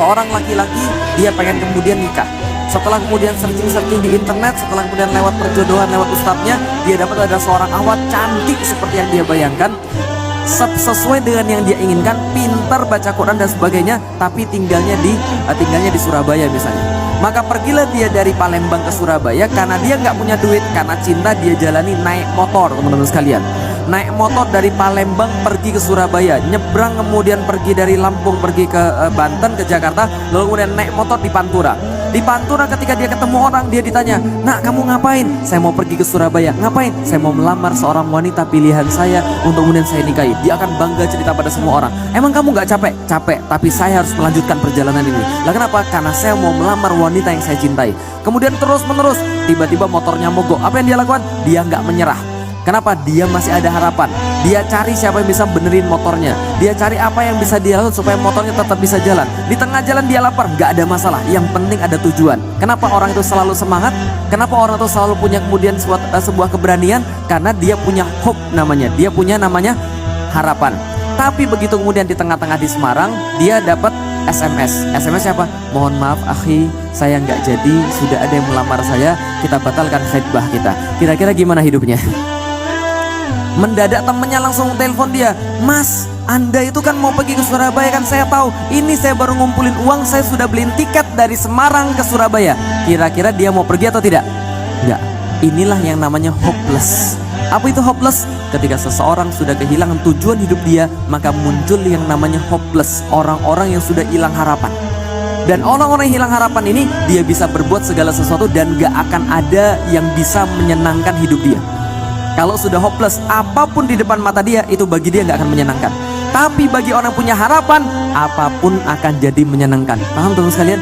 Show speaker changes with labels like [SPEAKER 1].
[SPEAKER 1] seorang laki-laki dia pengen kemudian nikah. Setelah kemudian searching di internet, setelah kemudian lewat perjodohan, lewat ustadznya, dia dapat ada seorang awat cantik seperti yang dia bayangkan, sesuai dengan yang dia inginkan, pintar baca Quran dan sebagainya, tapi tinggalnya di Surabaya misalnya. Maka pergilah dia dari Palembang ke Surabaya karena dia nggak punya duit, karena cinta dia jalani naik motor, teman-teman sekalian. Naik motor dari Palembang pergi ke Surabaya, nyebrang kemudian pergi dari Lampung pergi ke Banten, ke Jakarta, lalu kemudian naik motor di Pantura. Di Pantura ketika dia ketemu orang, dia ditanya, "Nak, kamu ngapain?" "Saya mau pergi ke Surabaya." "Ngapain?" "Saya mau melamar seorang wanita pilihan saya untuk kemudian saya nikahi." Dia akan bangga cerita pada semua orang. "Emang kamu nggak capek?" "Capek, tapi saya harus melanjutkan perjalanan ini." "Lah kenapa?" "Karena saya mau melamar wanita yang saya cintai." Kemudian terus menerus, tiba-tiba motornya mogok. Apa yang dia lakukan? Dia nggak menyerah. Kenapa? Dia masih ada harapan. Dia cari siapa yang bisa benerin motornya. Dia cari apa yang bisa dia lakukan supaya motornya tetap bisa jalan. Di tengah jalan dia lapar, nggak ada masalah. Yang penting ada tujuan. Kenapa orang itu selalu semangat? Kenapa orang itu selalu punya kemudian sebuah keberanian? Karena dia punya hope namanya. Dia punya namanya harapan. Tapi begitu kemudian di tengah-tengah di Semarang, dia dapat SMS. SMS siapa? "Mohon maaf akhi, saya nggak jadi, sudah ada yang melamar saya, kita batalkan khidbah kita." Kira-kira gimana hidupnya? Mendadak temennya langsung telepon dia, "Mas, Anda itu kan mau pergi ke Surabaya kan, saya tahu. Ini saya baru ngumpulin uang, saya sudah beliin tiket dari Semarang ke Surabaya." Kira-kira dia mau pergi atau tidak? Enggak. Inilah yang namanya hopeless. Apa itu hopeless? Ketika seseorang sudah kehilangan tujuan hidup dia, maka muncul yang namanya hopeless, orang-orang yang sudah hilang harapan. Dan orang-orang yang hilang harapan ini, dia bisa berbuat segala sesuatu dan gak akan ada yang bisa menyenangkan hidup dia. Kalau sudah hopeless, apapun di depan mata dia, itu bagi dia gak akan menyenangkan. Tapi bagi orang yang punya harapan, apapun akan jadi menyenangkan. Paham teman sekalian?